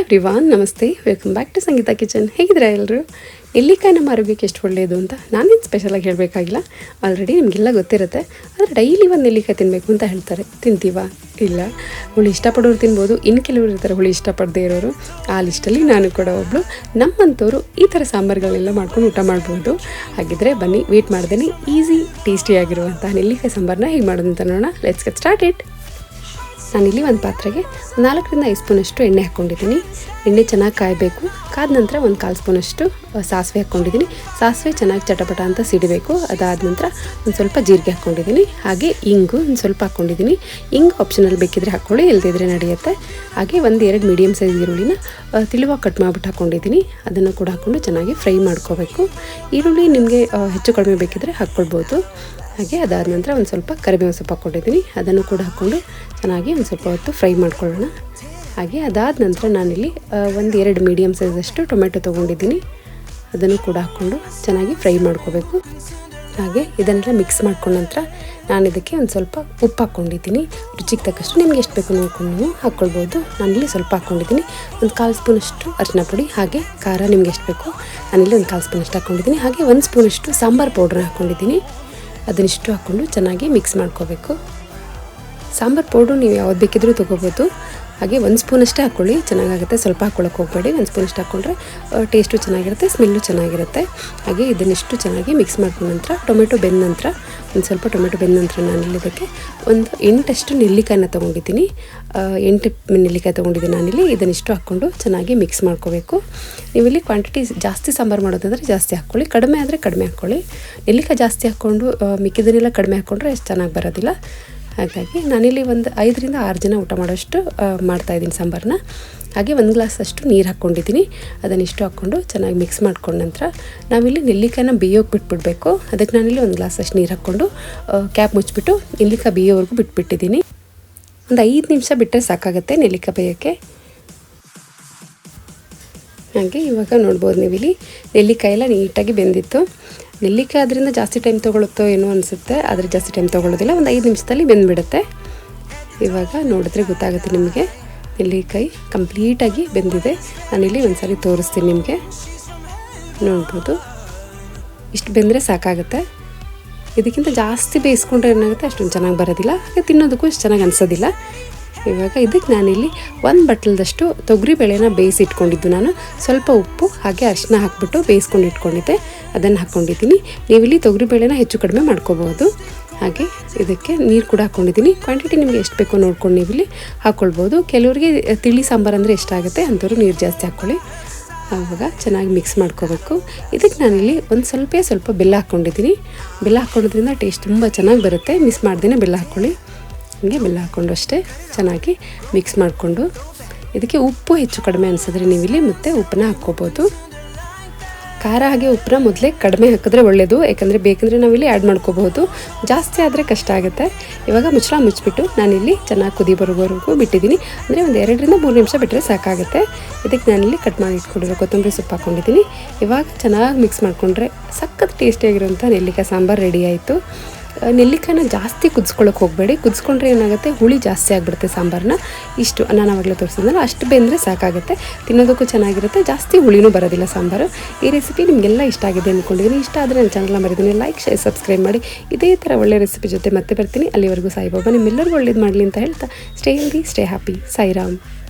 Hi everyone, ನಮಸ್ತೆ, welcome back to Sangeetha kitchen. ಹೇಗಿದ್ದೀರಾ ಎಲ್ಲರೂ? ನೆಲ್ಲಿಕಾಯಿ ನಮ್ಮ ಆರೋಗ್ಯಕ್ಕೆ ಎಷ್ಟು ಒಳ್ಳೆಯದು ಅಂತ ನಾನೇನು ಸ್ಪೆಷಲಾಗಿ ಹೇಳಬೇಕಾಗಿಲ್ಲ, ಆಲ್ರೆಡಿ ನಿಮಗೆಲ್ಲ ಗೊತ್ತಿರುತ್ತೆ. ಆದರೆ ಡೈಲಿ ಒಂದು ನೆಲ್ಲಿಕಾಯಿ ತಿನ್ನಬೇಕು ಅಂತ ಹೇಳ್ತಾರೆ. ತಿಂತೀವಾ? ಇಲ್ಲ. ಹುಳಿ ಇಷ್ಟಪಡೋರು ತಿನ್ಬೋದು, ಇನ್ನು ಕೆಲವರು ಇರ್ತಾರೆ ಹುಳಿ ಇಷ್ಟಪಡದೇ ಇರೋರು. ಆ ಲಿಸ್ಟಲ್ಲಿ ನಾನು ಕೂಡ ಒಬ್ಬಳು. ನಮ್ಮಂಥವ್ರು ಈ ಥರ ಸಾಂಬಾರುಗಳೆಲ್ಲ ಮಾಡ್ಕೊಂಡು ಊಟ ಮಾಡ್ಬೋದು. ಹಾಗಿದ್ರೆ ಬನ್ನಿ, ವೇಟ್ ಮಾಡ್ದೇನೆ ಈಸಿ ಟೇಸ್ಟಿಯಾಗಿರುವಂಥ ನೆಲ್ಲಿಕಾಯಿ ಸಾಂಬಾರನ್ನ ಹೇಗೆ ಮಾಡೋದು ಅಂತ ನೋಡೋಣ. Let's get started. ನಾನಿಲ್ಲಿ ಒಂದು ಪಾತ್ರೆಗೆ 4 ರಿಂದ 5 ಸ್ಪೂನಷ್ಟು ಎಣ್ಣೆ ಹಾಕ್ಕೊಂಡಿದ್ದೀನಿ. ಎಣ್ಣೆ ಚೆನ್ನಾಗಿ ಕಾಯಬೇಕು. ಕಾದ ನಂತರ 1/4 ಸ್ಪೂನಷ್ಟು ಸಾಸಿವೆ ಹಾಕ್ಕೊಂಡಿದ್ದೀನಿ. ಸಾಸಿವೆ ಚೆನ್ನಾಗಿ ಚಟಪಟ ಅಂತ ಸಿಡಬೇಕು. ಅದಾದ ನಂತರ ಒಂದು ಸ್ವಲ್ಪ ಜೀರಿಗೆ ಹಾಕ್ಕೊಂಡಿದ್ದೀನಿ. ಹಾಗೆ ಇಂಗು ಒಂದು ಸ್ವಲ್ಪ ಹಾಕ್ಕೊಂಡಿದ್ದೀನಿ. ಇಂಗು ಆಪ್ಷನಲ್ ಬೇಕಿದ್ರೆ ಹಾಕ್ಕೊಳ್ಳಿ, ಇಲ್ಲದಿದ್ದರೆ ನಡೆಯುತ್ತೆ. ಹಾಗೆ 1-2 ಮೀಡಿಯಮ್ ಸೈಜ್ ಈರುಳ್ಳಿನ ತಿಳಿವಾಗಿ ಕಟ್ ಮಾಡಿಬಿಟ್ಟು ಹಾಕ್ಕೊಂಡಿದ್ದೀನಿ. ಅದನ್ನು ಕೂಡ ಹಾಕ್ಕೊಂಡು ಚೆನ್ನಾಗಿ ಫ್ರೈ ಮಾಡ್ಕೋಬೇಕು. ಈರುಳ್ಳಿ ನಿಮಗೆ ಹೆಚ್ಚು ಕಡಿಮೆ ಬೇಕಿದ್ರೆ ಹಾಕ್ಕೊಳ್ಬೋದು. ಹಾಗೆ ಅದಾದ ನಂತರ ಒಂದು ಸ್ವಲ್ಪ ಕರಿಬೇವು ಸೊಪ್ಪು ಹಾಕ್ಕೊಂಡಿದ್ದೀನಿ. ಅದನ್ನು ಕೂಡ ಹಾಕ್ಕೊಂಡು ಚೆನ್ನಾಗಿ ಒಂದು ಸ್ವಲ್ಪ ಹೊತ್ತು ಫ್ರೈ ಮಾಡ್ಕೊಳ್ಳೋಣ. ಹಾಗೆ ಅದಾದ ನಂತರ ನಾನಿಲ್ಲಿ 1-2 ಮೀಡಿಯಮ್ ಸೈಜಷ್ಟು ಟೊಮೆಟೊ ತೊಗೊಂಡಿದ್ದೀನಿ. ಅದನ್ನು ಕೂಡ ಹಾಕ್ಕೊಂಡು ಚೆನ್ನಾಗಿ ಫ್ರೈ ಮಾಡ್ಕೋಬೇಕು. ಹಾಗೆ ಇದನ್ನೆಲ್ಲ ಮಿಕ್ಸ್ ಮಾಡ್ಕೊಂಡ ನಂತರ ನಾನು ಇದಕ್ಕೆ ಒಂದು ಸ್ವಲ್ಪ ಉಪ್ಪು ಹಾಕ್ಕೊಂಡಿದ್ದೀನಿ. ರುಚಿಗೆ ತಕ್ಕಷ್ಟು ನಿಮ್ಗೆ ಎಷ್ಟು ಬೇಕು ನೋಡ್ಕೊಂಡು ನೀವು ಹಾಕ್ಕೊಳ್ಬೋದು. ನಾನಿಲ್ಲಿ ಸ್ವಲ್ಪ ಹಾಕ್ಕೊಂಡಿದ್ದೀನಿ. 1/4 ಸ್ಪೂನಷ್ಟು ಅರಿಶಿನ ಪುಡಿ, ಹಾಗೆ ಖಾರ ನಿಮ್ಗೆ ಎಷ್ಟು ಬೇಕು ನಾನಿಲ್ಲಿ 1/4 ಸ್ಪೂನಷ್ಟು ಹಾಕ್ಕೊಂಡಿದ್ದೀನಿ. ಹಾಗೆ 1 ಸ್ಪೂನಷ್ಟು ಸಾಂಬಾರು ಪೌಡ್ರ್ ಹಾಕ್ಕೊಂಡಿದ್ದೀನಿ. ಅದನ್ನಿಷ್ಟು ಹಾಕ್ಕೊಂಡು ಚೆನ್ನಾಗಿ ಮಿಕ್ಸ್ ಮಾಡ್ಕೋಬೇಕು. ಸಾಂಬಾರು ಪೌಡ್ರು ನೀವು ಯಾವ್ದು ಬೇಕಿದ್ರೂ ತೊಗೋಬೋದು. ಹಾಗೆ 1 ಸ್ಪೂನಷ್ಟೇ ಹಾಕ್ಕೊಳ್ಳಿ, ಚೆನ್ನಾಗಾಗುತ್ತೆ. ಸ್ವಲ್ಪ ಹಾಕ್ಕೊಳ್ಳೋಕೆ ಹೋಗಬೇಡಿ. 1 ಸ್ಪೂನಷ್ಟು ಹಾಕ್ಕೊಂಡ್ರೆ ಟೇಸ್ಟು ಚೆನ್ನಾಗಿರುತ್ತೆ, ಸ್ಮೆಲ್ಲು ಚೆನ್ನಾಗಿರುತ್ತೆ. ಹಾಗೆ ಇದನ್ನಿಷ್ಟು ಚೆನ್ನಾಗಿ ಮಿಕ್ಸ್ ಮಾಡ್ಕೊಂಡ ನಂತರ ಟೊಮೆಟೊ ಬೆಂದ ನಂತರ ಒಂದು ಸ್ವಲ್ಪ ಟೊಮೆಟೊ ಬೆಂದ ನಂತರ ನಾನಿಲ್ಲಿ ಇದಕ್ಕೆ ಒಂದು 8 ನೆಲ್ಲಿಕಾಯಿನ ತೊಗೊಂಡಿದ್ದೀನಿ. 8 ನೆಲ್ಲಿಕಾಯಿ ತೊಗೊಂಡಿದ್ದೀನಿ ನಾನಿಲ್ಲಿ. ಇದನ್ನಿಷ್ಟು ಹಾಕ್ಕೊಂಡು ಚೆನ್ನಾಗಿ ಮಿಕ್ಸ್ ಮಾಡ್ಕೋಬೇಕು. ನೀವಿಲ್ಲಿ ಕ್ವಾಂಟಿಟಿ ಜಾಸ್ತಿ ಸಾಂಬಾರು ಮಾಡೋದಾದರೆ ಜಾಸ್ತಿ ಹಾಕ್ಕೊಳ್ಳಿ, ಕಡಿಮೆ ಆದರೆ ಕಡಿಮೆ ಹಾಕ್ಕೊಳ್ಳಿ. ನೆಲ್ಲಿಕಾಯಿ ಜಾಸ್ತಿ ಹಾಕ್ಕೊಂಡು ಮಿಕ್ಕಿದನ್ನೆಲ್ಲ ಕಡಿಮೆ ಹಾಕ್ಕೊಂಡ್ರೆ ಅಷ್ಟು ಚೆನ್ನಾಗಿ ಬರೋದಿಲ್ಲ. ಹಾಗಾಗಿ ನಾನಿಲ್ಲಿ ಒಂದು 5 ರಿಂದ 6 ಜನ ಊಟ ಮಾಡೋಷ್ಟು ಮಾಡ್ತಾಯಿದ್ದೀನಿ ಸಾಂಬಾರನ್ನ. ಹಾಗೆ 1 ಗ್ಲಾಸ್ ಅಷ್ಟು ನೀರು ಹಾಕ್ಕೊಂಡಿದ್ದೀನಿ. ಅದನ್ನಿಷ್ಟು ಹಾಕ್ಕೊಂಡು ಚೆನ್ನಾಗಿ ಮಿಕ್ಸ್ ಮಾಡ್ಕೊಂಡ ನಂತರ ನಾವಿಲ್ಲಿ ನೆಲ್ಲಿಕಾಯಿನ ಬೇಯೋಕೆ ಬಿಟ್ಬಿಡಬೇಕು. ಅದಕ್ಕೆ ನಾನಿಲ್ಲಿ 1 ಗ್ಲಾಸ್ ಅಷ್ಟು ನೀರು ಹಾಕ್ಕೊಂಡು ಕ್ಯಾಪ್ ಮುಚ್ಚಿಬಿಟ್ಟು ನೆಲ್ಲಿಕಾಯಿ ಬೇಯೋವರೆಗೂ ಬಿಟ್ಬಿಟ್ಟಿದ್ದೀನಿ. ಒಂದು 5 ನಿಮಿಷ ಬಿಟ್ಟರೆ ಸಾಕಾಗುತ್ತೆ ನೆಲ್ಲಿಕಾಯಿ ಬೇಯೋಕ್ಕೆ. ಹಾಗೆ ಇವಾಗ ನೋಡ್ಬೋದು ನೀವಿಲ್ಲಿ ನೆಲ್ಲಿಕಾಯಿ ಎಲ್ಲ ನೀಟಾಗಿ ಬೆಂದಿತ್ತು. ನೆಲ್ಲಿಕಾಯಿ ಅದರಿಂದ ಜಾಸ್ತಿ ಟೈಮ್ ತೊಗೊಳುತ್ತೋ ಏನೋ ಅನಿಸುತ್ತೆ, ಆದರೆ ಜಾಸ್ತಿ ಟೈಮ್ ತೊಗೊಳ್ಳೋದಿಲ್ಲ. ಒಂದು 5 ನಿಮಿಷದಲ್ಲಿ ಬೆಂದುಬಿಡುತ್ತೆ. ಇವಾಗ ನೋಡಿದ್ರೆ ಗೊತ್ತಾಗುತ್ತೆ ನಿಮಗೆ ನೆಲ್ಲಿಕಾಯಿ ಕಂಪ್ಲೀಟಾಗಿ ಬೆಂದಿದೆ. ನಾನಿಲ್ಲಿ ಒಂದು ಸಾರಿ ತೋರಿಸ್ತೀನಿ ನಿಮಗೆ. ನೋಡ್ಬೋದು, ಇಷ್ಟು ಬೆಂದರೆ ಸಾಕಾಗುತ್ತೆ. ಇದಕ್ಕಿಂತ ಜಾಸ್ತಿ ಬೇಯಿಸ್ಕೊಂಡ್ರೆ ಏನಾಗುತ್ತೆ ಅಷ್ಟೊಂದು ಚೆನ್ನಾಗಿ ಬರೋದಿಲ್ಲ, ಹಾಗೆ ತಿನ್ನೋದಕ್ಕೂ ಇಷ್ಟು ಚೆನ್ನಾಗಿ ಅನಿಸೋದಿಲ್ಲ. ಇವಾಗ ಇದಕ್ಕೆ ನಾನಿಲ್ಲಿ 1 ಬಟ್ಲದಷ್ಟು ತೊಗರಿಬೇಳೆನ ಬೇಯಿಸಿ ಇಟ್ಕೊಂಡಿದ್ದು. ನಾನು ಸ್ವಲ್ಪ ಉಪ್ಪು ಹಾಗೆ ಅರಿಶಿನ ಹಾಕ್ಬಿಟ್ಟು ಬೇಯಿಸ್ಕೊಂಡು ಇಟ್ಕೊಂಡಿದ್ದೆ, ಅದನ್ನು ಹಾಕ್ಕೊಂಡಿದ್ದೀನಿ. ನೀವಿಲ್ಲಿ ತೊಗರಿಬೇಳೆನ ಹೆಚ್ಚು ಕಡಿಮೆ ಮಾಡ್ಕೋಬಹುದು. ಹಾಗೆ ಇದಕ್ಕೆ ನೀರು ಕೂಡ ಹಾಕ್ಕೊಂಡಿದ್ದೀನಿ. ಕ್ವಾಂಟಿಟಿ ನಿಮಗೆ ಎಷ್ಟು ಬೇಕೋ ನೋಡ್ಕೊಂಡು ನೀವಿಲ್ಲಿ ಹಾಕ್ಕೊಳ್ಬೋದು. ಕೆಲವರಿಗೆ ತಿಳಿ ಸಾಂಬಾರು ಅಂದರೆ ಎಷ್ಟಾಗುತ್ತೆ ಅಂಥವ್ರು ನೀರು ಜಾಸ್ತಿ ಹಾಕ್ಕೊಳ್ಳಿ. ಆವಾಗ ಚೆನ್ನಾಗಿ ಮಿಕ್ಸ್ ಮಾಡ್ಕೋಬೇಕು. ಇದಕ್ಕೆ ನಾನಿಲ್ಲಿ ಒಂದು ಸ್ವಲ್ಪ ಬೆಲ್ಲ ಹಾಕ್ಕೊಂಡಿದ್ದೀನಿ. ಬೆಲ್ಲ ಹಾಕ್ಕೊಳ್ಳೋದ್ರಿಂದ ಟೇಸ್ಟ್ ತುಂಬ ಚೆನ್ನಾಗಿ ಬರುತ್ತೆ. ಮಿಸ್ ಮಾಡ್ದೇ ಬೆಲ್ಲ ಹಾಕ್ಕೊಳ್ಳಿ. ಹೀಗೆ ಬೆಲ್ಲ ಹಾಕ್ಕೊಂಡು ಅಷ್ಟೇ ಚೆನ್ನಾಗಿ ಮಿಕ್ಸ್ ಮಾಡಿಕೊಂಡು ಇದಕ್ಕೆ ಉಪ್ಪು ಹೆಚ್ಚು ಕಡಿಮೆ ಅನಿಸಿದ್ರೆ ನೀವಿಲ್ಲಿ ಮತ್ತೆ ಉಪ್ಪನ್ನ ಹಾಕ್ಕೋಬೋದು. ಖಾರ ಹಾಗೆ ಉಪ್ಪನ್ನ ಮೊದಲೇ ಕಡಿಮೆ ಹಾಕಿದ್ರೆ ಒಳ್ಳೆಯದು, ಯಾಕಂದರೆ ಬೇಕಂದರೆ ನಾವಿಲ್ಲಿ ಆ್ಯಡ್ ಮಾಡ್ಕೋಬಹುದು. ಜಾಸ್ತಿ ಆದರೆ ಕಷ್ಟ ಆಗುತ್ತೆ. ಇವಾಗ ಮುಚ್ಚಳ ಮುಚ್ಚಿಬಿಟ್ಟು ನಾನಿಲ್ಲಿ ಚೆನ್ನಾಗಿ ಕುದಿ ಬರೋವರೆಗೂ ಬಿಟ್ಟಿದ್ದೀನಿ. ಅಂದರೆ ಒಂದು 2 ರಿಂದ 3 ನಿಮಿಷ ಬಿಟ್ಟರೆ ಸಾಕಾಗುತ್ತೆ. ಇದಕ್ಕೆ ನಾನಿಲ್ಲಿ ಕಟ್ ಮಾಡಿ ಇಟ್ಕೊಂಡಿರೋ ಕೊತ್ತಂಬರಿ ಸೊಪ್ಪು ಹಾಕ್ಕೊಂಡಿದ್ದೀನಿ. ಇವಾಗ ಚೆನ್ನಾಗಿ ಮಿಕ್ಸ್ ಮಾಡಿಕೊಂಡ್ರೆ ಸಖತ್ ಟೇಸ್ಟಿಯಾಗಿರೋಂಥ ನೆಲ್ಲಿಕಾಯಿ ಸಾಂಬಾರು ರೆಡಿ ಆಯಿತು. ನೆಲ್ಲಿಕಾಯಿನ ಜಾಸ್ತಿ ಕುದಿಸ್ಕೊಳ್ಳೋಕೆ ಹೋಗಬೇಡಿ. ಕುದಿಸ್ಕೊಂಡ್ರೆ ಏನಾಗುತ್ತೆ, ಹುಳಿ ಜಾಸ್ತಿ ಆಗಿಬಿಡುತ್ತೆ ಸಾಂಬಾರನ್ನ. ಇಷ್ಟು ನಾನು ಆವಾಗಲೇ ತೋರಿಸಿದ್ನಲ್ಲ ಅಷ್ಟು ಬೆಂದರೆ ಸಾಕಾಗುತ್ತೆ. ತಿನ್ನೋದಕ್ಕೂ ಚೆನ್ನಾಗಿರುತ್ತೆ, ಜಾಸ್ತಿ ಹುಳಿನೂ ಬರೋದಿಲ್ಲ ಸಾಂಬಾರು. ಈ ರೆಸಿಪಿ ನಿಮಗೆಲ್ಲ ಇಷ್ಟ ಆಗಿದೆ ಅಂದ್ಕೊಂಡಿದ್ದೀನಿ. ಇಷ್ಟ ಆದರೆ ನನ್ನ ಚಾನಲ್ನ ಮರಿದ್ದೀನಿ ಲೈಕ್, ಶೇರ್, ಸಬ್ಸ್ಕ್ರೈಬ್ ಮಾಡಿ. ಇದೇ ಥರ ಒಳ್ಳೆ ರೆಸಿಪಿ ಜೊತೆ ಮತ್ತೆ ಬರ್ತೀನಿ. ಅಲ್ಲಿವರೆಗೂ ಸಾಯಿಬಾಬಾ ನಿಮ್ಮೆಲ್ಲರಿಗೂ ಒಳ್ಳೇದು ಮಾಡಲಿ ಅಂತ ಹೇಳ್ತಾ stay healthy, stay happy. Sairam.